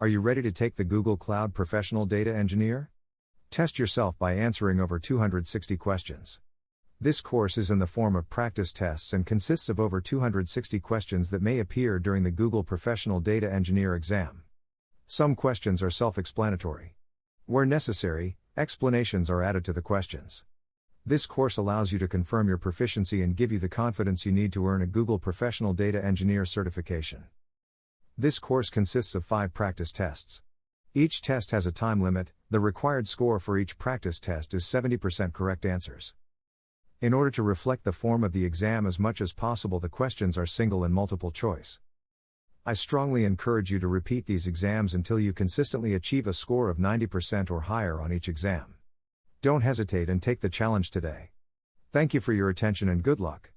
Are you ready to take the Google Cloud Professional Data Engineer? Test yourself by answering over 260 questions. This course is in the form of practice tests and consists of over 260 questions that may appear during the Google Professional Data Engineer exam. Some questions are self-explanatory. Where necessary, explanations are added to the questions. This course allows you to confirm your proficiency and give you the confidence you need to earn a Google Professional Data Engineer certification. This course consists of 5 practice tests. Each test has a time limit. The required score for each practice test is 70% correct answers. In order to reflect the form of the exam as much as possible, the questions are single and multiple choice. I strongly encourage you to repeat these exams until you consistently achieve a score of 90% or higher on each exam. Don't hesitate and take the challenge today. Thank you for your attention and good luck.